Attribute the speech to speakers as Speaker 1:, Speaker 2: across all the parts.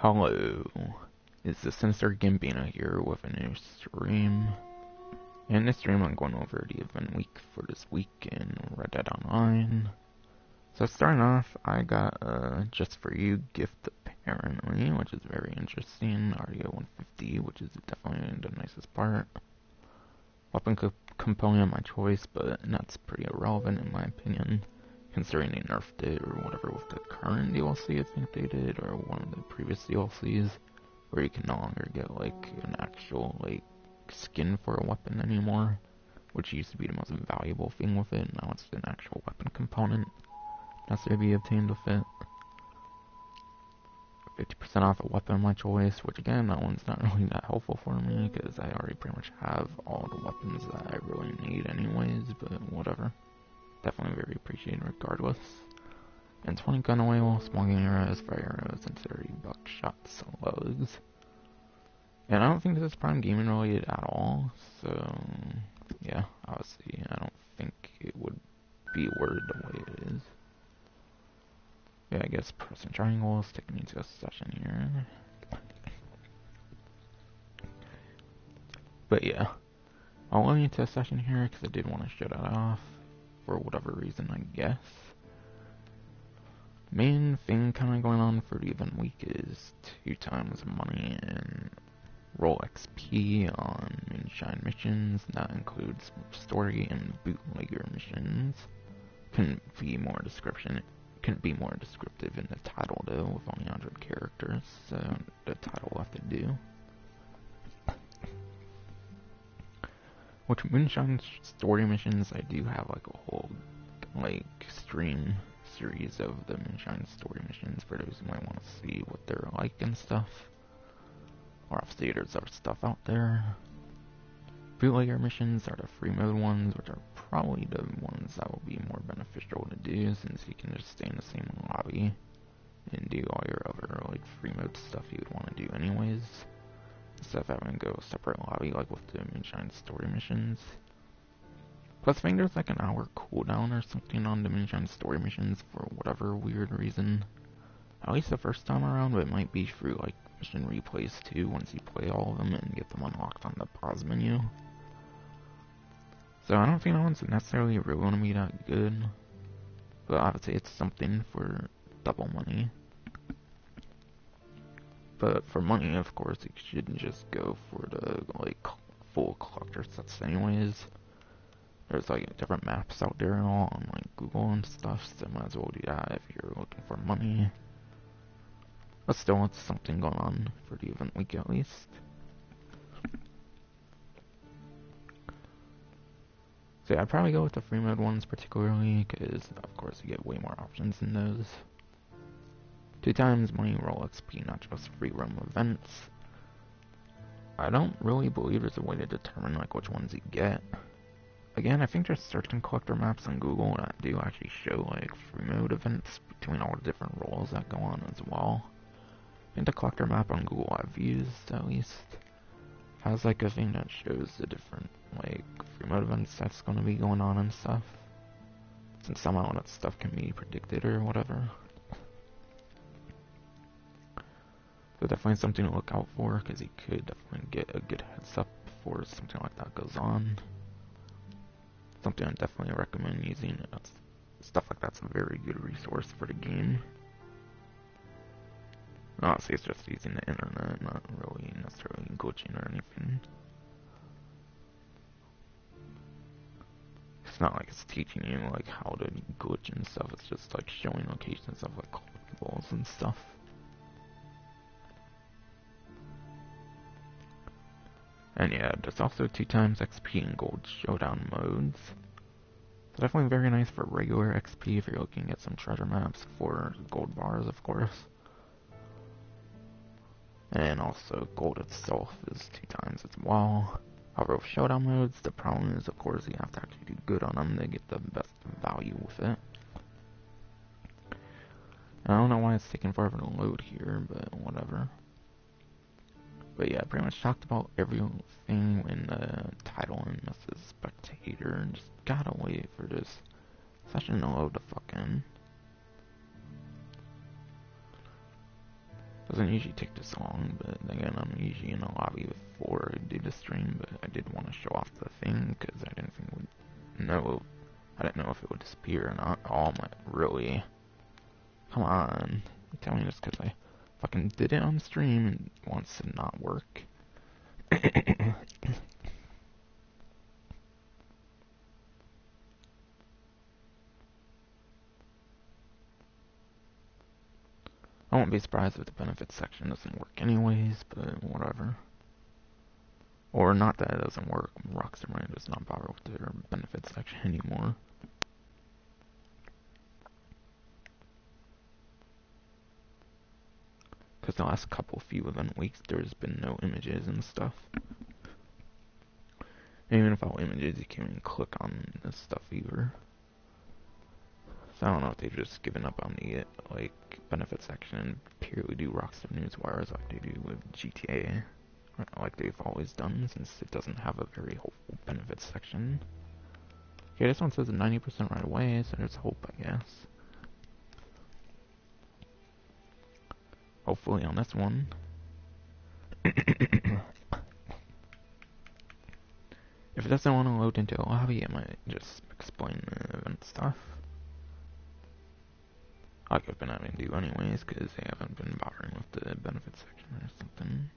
Speaker 1: Hello, it's the Sinister Gambino here with a new stream. In this stream I'm going over the event week for this week in Red Dead Online. So starting off, I got a Just For You gift apparently, which is very interesting. RDO 150, which is definitely the nicest part. Weapon component of my choice, but that's pretty irrelevant in my opinion, considering they nerfed it or whatever with the current DLC I think they did, or one of the previous DLCs, where you can no longer get like an actual like skin for a weapon anymore, which used to be the most valuable thing with it. Now it's an actual weapon component that's to be obtained with it. 50% off a weapon of my choice, which again, that one's not really that helpful for me, because I already pretty much have all the weapons that I really need anyways, but whatever. Definitely very appreciated regardless. And 20 gun oil, small game arrows, fire arrows, and 30 buckshot slugs. And I don't think this is Prime Gaming related at all, so yeah, obviously I don't think it would be worded the way it is. Yeah, I guess pressing triangles, taking me to a session here. But yeah, I'll let me to a session here because I did want to show that off for whatever reason, I guess. Main thing kind of going on for the event week is 2 times money and roll XP on Moonshine missions. That includes story and bootlegger missions. Couldn't be more descriptive in the title though, with only 100 characters, so the title will have to do. With Moonshine story missions, I do have like a whole like stream series of the Moonshine story missions for those who might want to see what they're like and stuff. Or obviously there's other stuff out there. Bootlegger missions are the free mode ones, which are probably the ones that will be more beneficial to do, since you can just stay in the same lobby and do all your other like free mode stuff you would want to do anyways, instead of having to go a separate lobby like with the Moonshine story missions. Plus I think there's like an hour cooldown or something on the Moonshine story missions for whatever weird reason. At least the first time around, but it might be through like mission replays too once you play all of them and get them unlocked on the pause menu. So I don't think that one's necessarily really going to be that good, but obviously it's something for double money. But for money, of course, you shouldn't just go for the like full collector sets anyways. There's like different maps out there and all on like Google and stuff, so might as well do that if you're looking for money. But still, it's something going on for the event week at least. So yeah, I'd probably go with the free mode ones particularly, because of course you get way more options in those. 2 times money roll XP, not just free roam events. I don't really believe there's a way to determine like which ones you get. Again, I think there's certain collector maps on Google that do actually show like free mode events between all the different roles that go on as well. I think the collector map on Google I've used at least has like a thing that shows the different like free mode events that's going to be going on and stuff, since somehow that stuff can be predicted or whatever. So definitely something to look out for, because you could definitely get a good heads up before something like that goes on. Something I definitely recommend using. Stuff like that's a very good resource for the game. Honestly, it's just using the internet, not really necessarily glitching or anything. It's not like it's teaching you like how to glitch and stuff, it's just like showing locations of like collectibles and stuff. And yeah, there's also 2 times XP in gold showdown modes. So definitely very nice for regular XP if you're looking at some treasure maps for gold bars, of course. And also gold itself is 2 times as well. However, with showdown modes, the problem is, of course, you have to actually do good on them to get the best value with it. I don't know why it's taking forever to load here, but whatever. But yeah, I pretty much talked about everything in the title and message spectator, and just gotta wait for this session to load the fuck in. Doesn't usually take this long, but again, I'm usually in a lobby before I do the stream, but I did want to show off the thing, because I didn't think it would, I didn't know if it would disappear or not. Oh my, really? Come on. You tell me this because I fucking did it on stream and wants to not work. I won't be surprised if the benefits section doesn't work anyways, but whatever. Or not that it doesn't work, Rockstar Brand does not bother with their benefits section anymore. Because the last few event weeks, there's been no images and stuff. And even without images, you can't even click on this stuff either. So I don't know if they've just given up on the benefit section and purely do Rockstar Newswires like they do with GTA, like they've always done, since it doesn't have a very hopeful benefits section. Okay, this one says 90% right away, so there's hope, I guess. Hopefully on this one. If it doesn't want to load into a lobby, it might just explain the event stuff. Like I've been having to do anyways, because they haven't been bothering with the benefits section or something.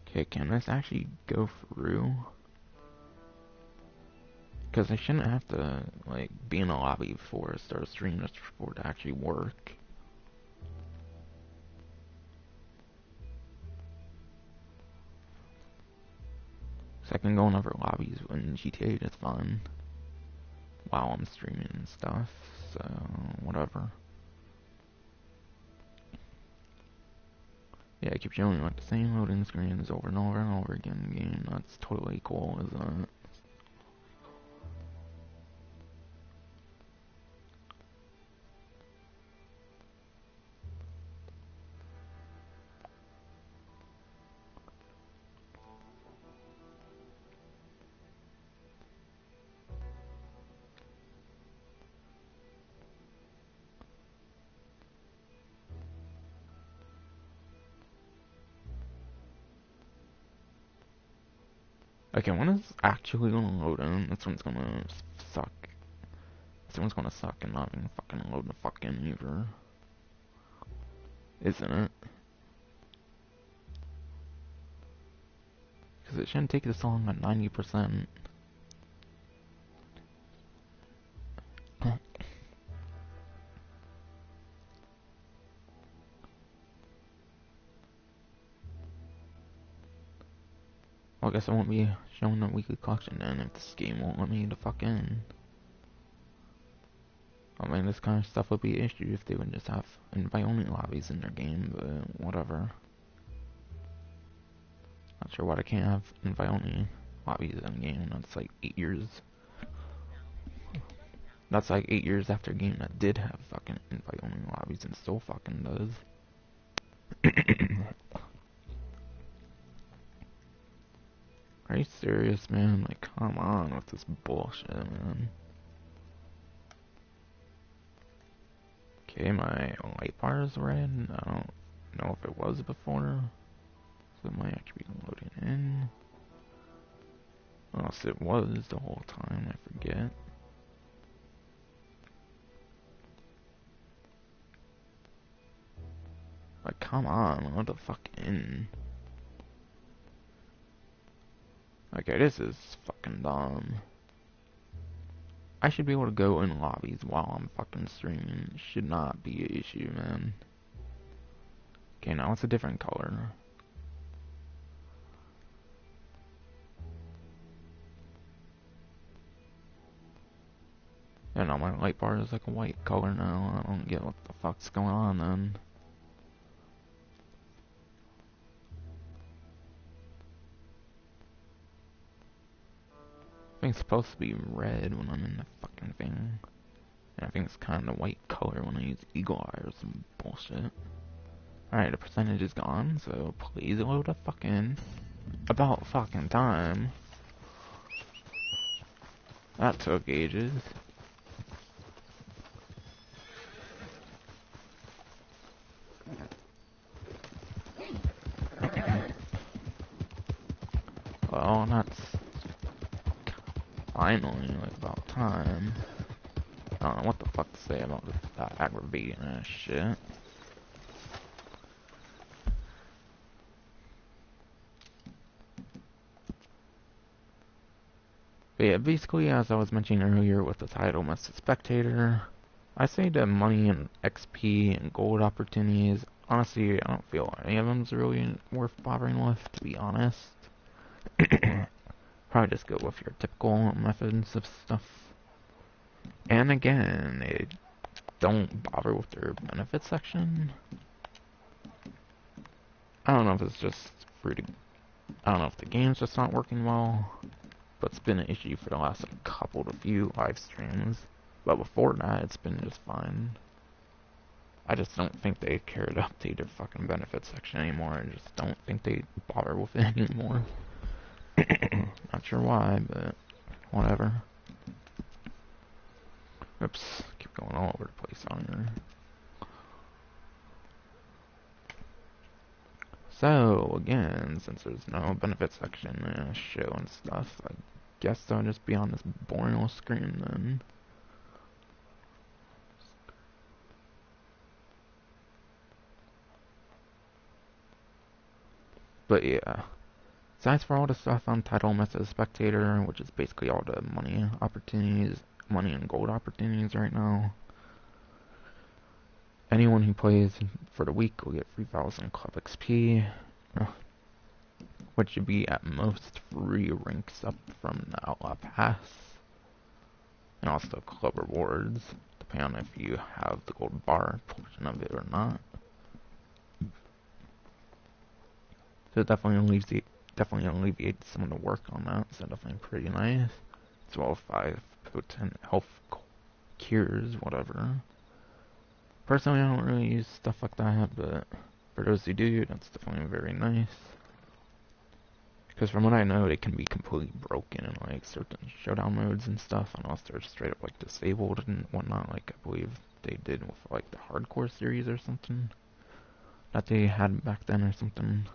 Speaker 1: Okay, can this actually go through? Because I shouldn't have to, be in a lobby before I start a stream just for it to actually work. So I can go in other lobbies when GTA is fun. While I'm streaming and stuff, so whatever. Yeah, I keep showing the same loading screens over and over and over again in the game. That's totally cool, isn't it? Okay, when is actually gonna load in? This one's gonna suck. This one's gonna suck and not even fucking load the fuck in either. Isn't it? Because it shouldn't take this long at 90%. Well, I guess I won't be showing the weekly collection then if this game won't let me the fuck in. I mean, this kind of stuff would be an issue if they would just have invite-only lobbies in their game, but whatever. Not sure why they can't have invite-only lobbies in the game. That's like 8 years. That's like 8 years after a game that did have fucking invite-only lobbies and still fucking does. Are you serious, man? Like, come on with this bullshit, man. Okay, my light bar is red. I don't know if it was before. So it might actually be loading in. Unless it was the whole time, I forget. Like, come on, what the fuck in? Okay, this is fucking dumb. I should be able to go in lobbies while I'm fucking streaming. It should not be an issue, man. Okay, now it's a different color. Yeah, now my light bar is like a white color now. I don't get what the fuck's going on then. I think it's supposed to be red when I'm in the fucking thing. And I think it's kind of white color when I use eagle eye or some bullshit. Alright, the percentage is gone, so please load the fucking about fucking time. That took ages. Well, that's finally like about time. I don't know what the fuck to say about that aggravating ass shit. But yeah, basically, as I was mentioning earlier with the title Mr. Spectator, I say the money and XP and gold opportunities, honestly, I don't feel any of them's really worth bothering with, to be honest. Probably just go with your typical methods of stuff. And again, they don't bother with their benefits section. I don't know if it's just I don't know if the game's just not working well, but it's been an issue for the last few live streams. But before that, it's been just fine. I just don't think they care to update their fucking benefits section anymore. I just don't think they bother with it anymore. Not sure why, but whatever. Oops, keep going all over the place on here. So, again, since there's no benefit section in show and stuff, I guess I'll just be on this boring little screen then. But yeah, besides for all the stuff on title Mr. Spectator, which is basically all the money opportunities, money and gold opportunities right now, anyone who plays for the week will get 3,000 club XP, which should be at most 3 ranks up from the Outlaw Pass, and also club rewards, depending on if you have the gold bar portion of it or not. So it definitely alleviates some of the work on that, so definitely pretty nice. As well as 5 potent health cures, whatever. Personally, I don't really use stuff like that, but for those who do, that's definitely very nice. Because from what I know, it can be completely broken in like certain showdown modes and stuff, unless they're straight up like disabled and whatnot, like I believe they did with like the hardcore series or something that they had back then or something.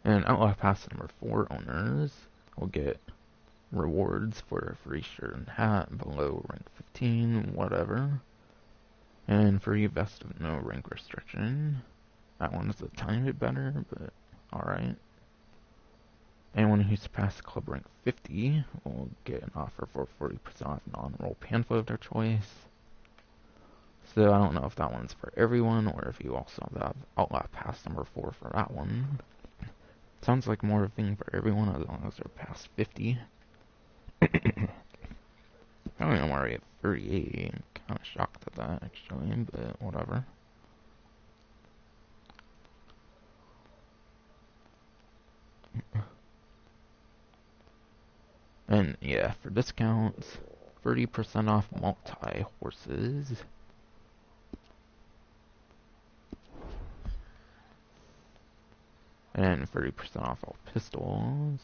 Speaker 1: And Outlaw Pass number 4 owners will get rewards for a free shirt and hat below rank 15, whatever. And free vest with no rank restriction. That one is a tiny bit better, but alright. Anyone who surpasses club rank 50 will get an offer for 40% off non-roll pamphlet of their choice. So I don't know if that one's for everyone, or if you also have Outlaw Pass number 4 for that one. Sounds like more of a thing for everyone as long as they're past 50. I don't know why we're at 38. I'm kind of shocked at that, actually, but whatever. And yeah, for discounts, 30% off multi-horses. And 30% off all pistols.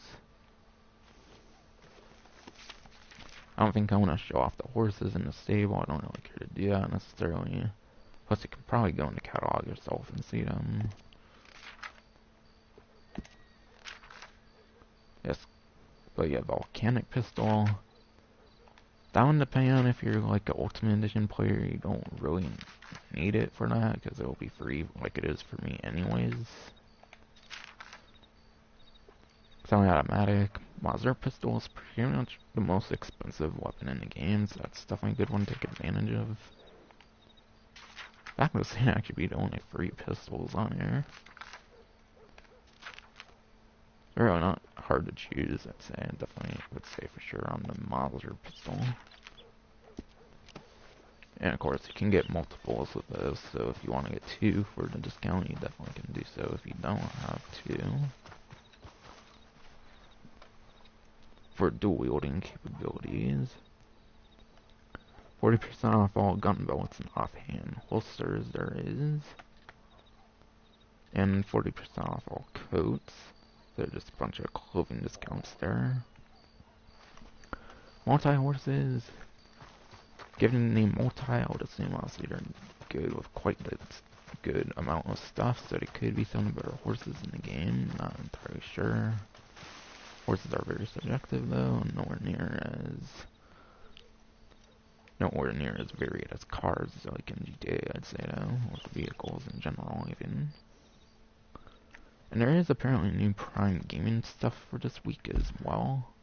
Speaker 1: I don't think I want to show off the horses in the stable. I don't really care to do that necessarily. Plus, you can probably go in the catalog yourself and see them. Yes, but yeah, volcanic pistol. That one, depending on if you're like an Ultimate Edition player, you don't really need it for that because it'll be free, like it is for me, anyways. Semi-automatic Mauser pistol is pretty much the most expensive weapon in the game, so that's definitely a good one to take advantage of. That would actually be the only free pistols on here. They're really not hard to choose, I'd say. I definitely would say for sure on the Mauser pistol. And of course, you can get multiples of those, so if you want to get 2 for the discount, you definitely can do so if you don't have 2. For dual wielding capabilities. 40% off all gun belts and offhand holsters there is. And 40% off all coats. They're just a bunch of clothing discounts there. Multi-horses. Given the name multi, I would assume obviously they're good with quite a good amount of stuff, so they could be some of the better horses in the game. Not entirely sure. Horses are very subjective though, and nowhere near as varied as cars, like in GTA, I'd say though, or vehicles in general even. And there is apparently new Prime gaming stuff for this week as well.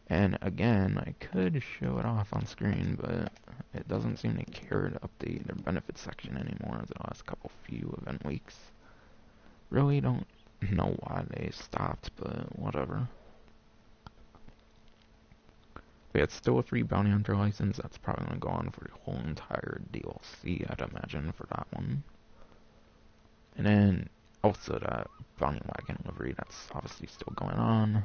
Speaker 1: And again, I could show it off on screen, but it doesn't seem to care to update their benefits section anymore as the last few event weeks. Really don't know why they stopped, but whatever. But yeah, it's still a free bounty hunter license. That's probably going to go on for the whole entire DLC, I'd imagine, for that one. And then also that bounty wagon livery, that's obviously still going on.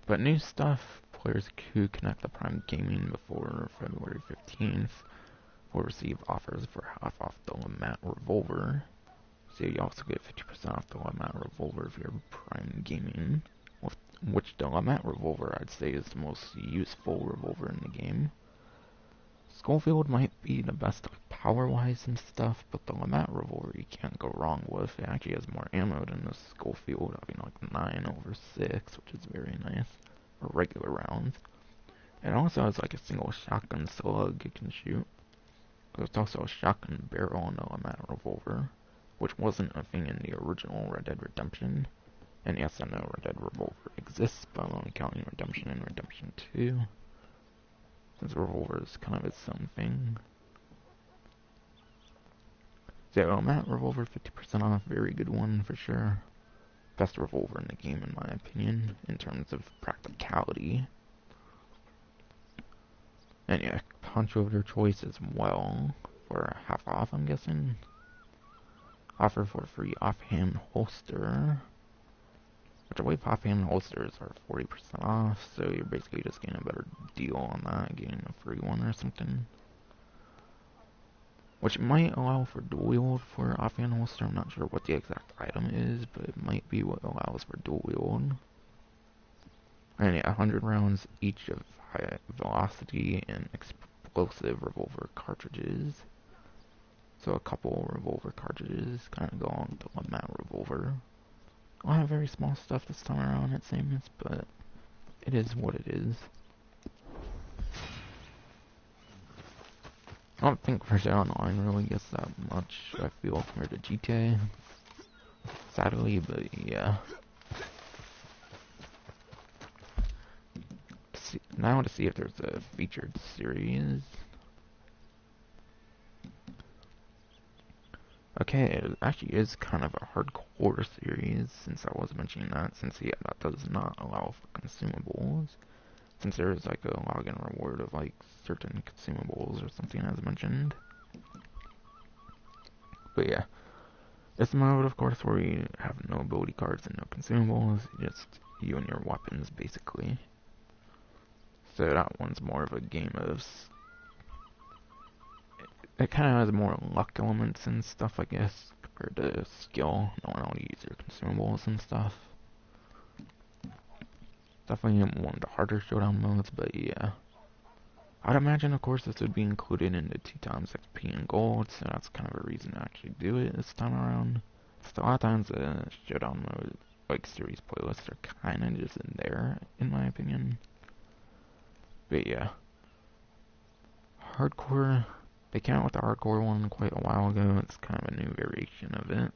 Speaker 1: But new stuff, players who connect the Prime Gaming before February 15th will receive offers for half off the Lamat Revolver. So you also get 50% off the Lamat Revolver if you're Prime Gaming. Which the Lamat Revolver, I'd say, is the most useful revolver in the game. Schofield might be the best power-wise and stuff, but the Lamat Revolver you can't go wrong with. It actually has more ammo than the Schofield, having like 9/6, which is very nice, for regular rounds. It also has like a single shotgun slug you can shoot. There's also a shotgun barrel in the Lamat Revolver, which wasn't a thing in the original Red Dead Redemption. And yes, I know Red Dead Revolver exists, but I'm only counting Redemption and Redemption 2. Since Revolver is kind of its own thing. So Lamat Revolver, 50% off, very good one for sure. Best revolver in the game in my opinion, in terms of practicality. And yeah, poncho of your choice as well, for half off I'm guessing. Offer for free offhand holster. Which I believe offhand holsters are 40% off, so you're basically just getting a better deal on that, getting a free one or something. Which might allow for dual wield for offhand holster. I'm not sure what the exact item is, but it might be what allows for dual wield. And yeah, 100 rounds each of high velocity and explosive revolver cartridges. So a couple revolver cartridges kind of go on the Lamat Revolver. A lot of very small stuff this time around, it seems, but it is what it is. I don't think Versus Online really gets that much, I feel, compared to GTA. Sadly, but yeah. Now I want to see if there's a featured series. Okay, it actually is kind of a hardcore series, since I was mentioning that, since yeah, that does not allow for consumables. Since there is like a login reward of like certain consumables or something as mentioned. But yeah, this mode, of course, where you have no ability cards and no consumables, just you and your weapons basically. So that one's more of a game of... It kind of has more luck elements and stuff, I guess, compared to skill, knowing how to use your consumables and stuff. Definitely one of the harder showdown modes, but yeah. I'd imagine, of course, this would be included in the 2x XP and gold, so that's kind of a reason to actually do it this time around. So a lot of times the showdown mode, like series playlists, are kind of just in there, in my opinion. But yeah. Hardcore, they came out with the hardcore one quite a while ago. It's kind of a new variation of it.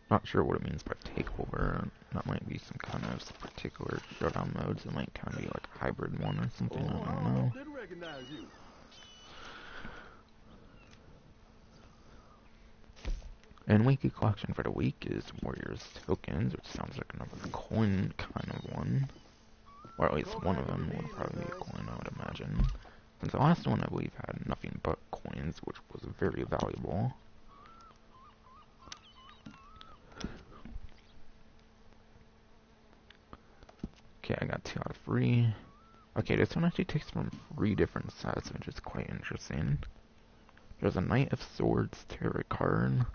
Speaker 1: Not sure what it means by takeover. That might be some kind of particular showdown modes. It might kind of be like a hybrid one or something. I don't know.
Speaker 2: Didn't recognize you.
Speaker 1: And weekly collection for the week is Warriors Tokens, which sounds like another coin kind of one. Or at least one of them would probably be a coin, I would imagine. Since the last one I believe had nothing but coins, which was very valuable. Okay, I got 2 out of 3. Okay, this one actually takes from 3 different sets, which is quite interesting. There's a Knight of Swords tarot card,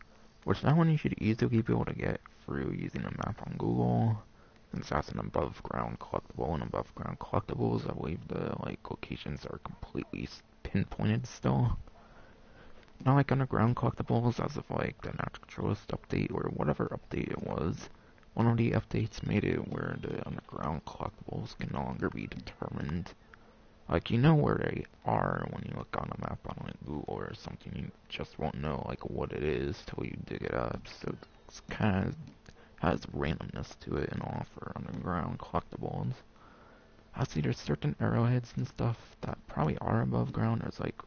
Speaker 1: which that one you should easily be able to get through using a map on Google. Since that's an above ground collectible, and above ground collectibles, I believe the locations are completely pinpointed still. Not like underground collectibles, as of like the Naturalist update or whatever update it was. One of the updates made it where the underground collectibles can no longer be determined. Like, you know where they are when you look on a map on like Google or something, you just won't know like what it is till you dig it up. So it's kind of has randomness to it and all for underground collectibles. I see there's certain arrowheads and stuff that probably are above ground. There's like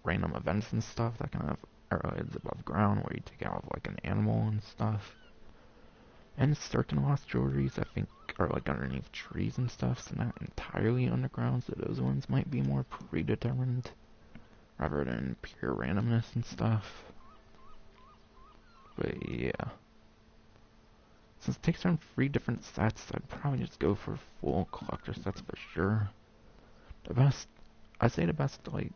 Speaker 1: random events and stuff that can have arrowheads above ground where you take out like an animal and stuff. And certain lost jewelries I think are like underneath trees and stuff, so not entirely underground, so those ones might be more predetermined rather than pure randomness and stuff. But yeah. Since it takes on 3 different sets, I'd probably just go for full collector sets for sure. I'd say the best like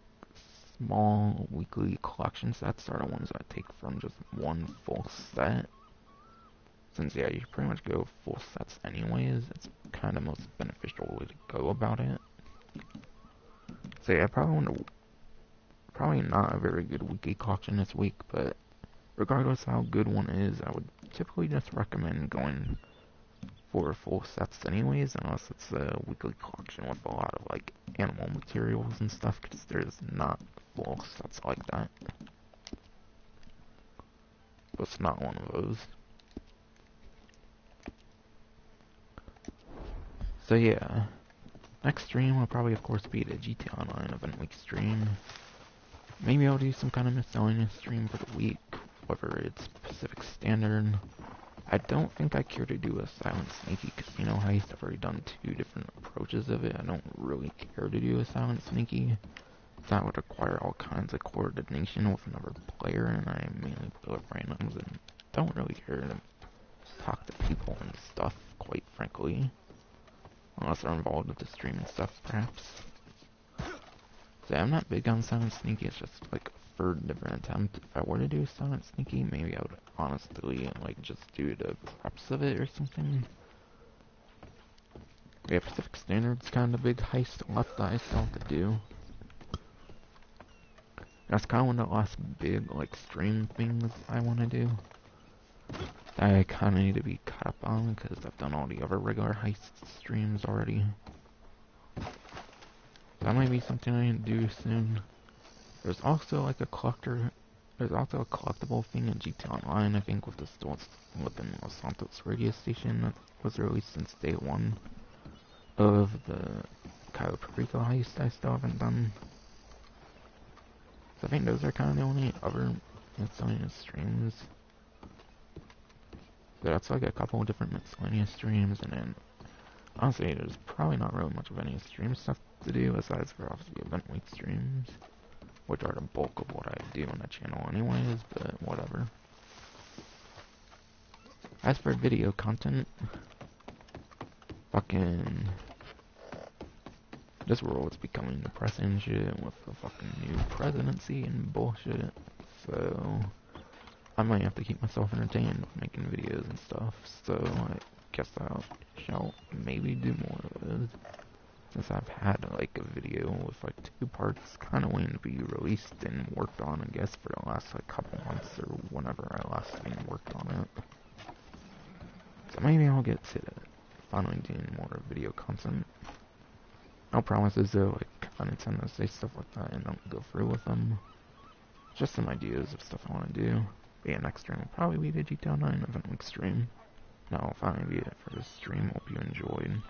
Speaker 1: small weekly collection sets are the ones that take from just one full set. Since, yeah, you pretty much go full sets anyways, it's kind of the most beneficial way to go about it. So yeah, probably not a very good weekly collection this week, but regardless of how good one is, I would typically just recommend going for full sets anyways, unless it's a weekly collection with a lot of, like, animal materials and stuff, because there's not full sets like that. But it's not one of those. So yeah, next stream will probably of course be the GTA Online event week stream. Maybe I'll do some kind of miscellaneous stream for the week, whether it's Pacific Standard. I don't think I care to do a Silent Sneaky Casino Heist. I've already done 2 different approaches of it. I don't really care to do a Silent Sneaky. That would require all kinds of coordination with another player, and I mainly play with randoms and don't really care to talk to people and stuff, quite frankly. Unless they're involved with the stream and stuff, perhaps. So yeah, I'm not big on Silent Sneaky, it's just like a 3rd different attempt. If I were to do Silent Sneaky, maybe I would honestly like just do the preps of it or something. Yeah, Pacific Standard's kind of a big heist left that I still have to do. That's kind of one of the last big like stream things I want to do. I kind of need to be caught up on because I've done all the other regular heist streams already. That might be something I can do soon. There's also like a collectible thing in GTA Online, I think, with the within Los Santos radio station that was released since day 1 of the Cayo Perico heist I still haven't done. So I think those are kind of the only other miscellaneous streams. So that's like a couple of different miscellaneous streams, and then honestly there's probably not really much of any stream stuff to do aside for obviously event week streams, which are the bulk of what I do on the channel anyways, but whatever. As for video content, fucking this world's becoming depressing shit with the fucking new presidency and bullshit, so I might have to keep myself entertained with making videos and stuff, so I guess I shall maybe do more of those. Since I've had like a video with like 2 parts kind of waiting to be released and worked on, I guess, for the last like couple months or whenever I last been worked on it. So maybe I'll get to finally doing more video content. No promises though, like I intend to say stuff like that and don't go through with them. Just some ideas of stuff I want to do. But yeah, next stream will probably be the GTA 9 event week stream. That'll finally be it for this stream. Hope you enjoyed.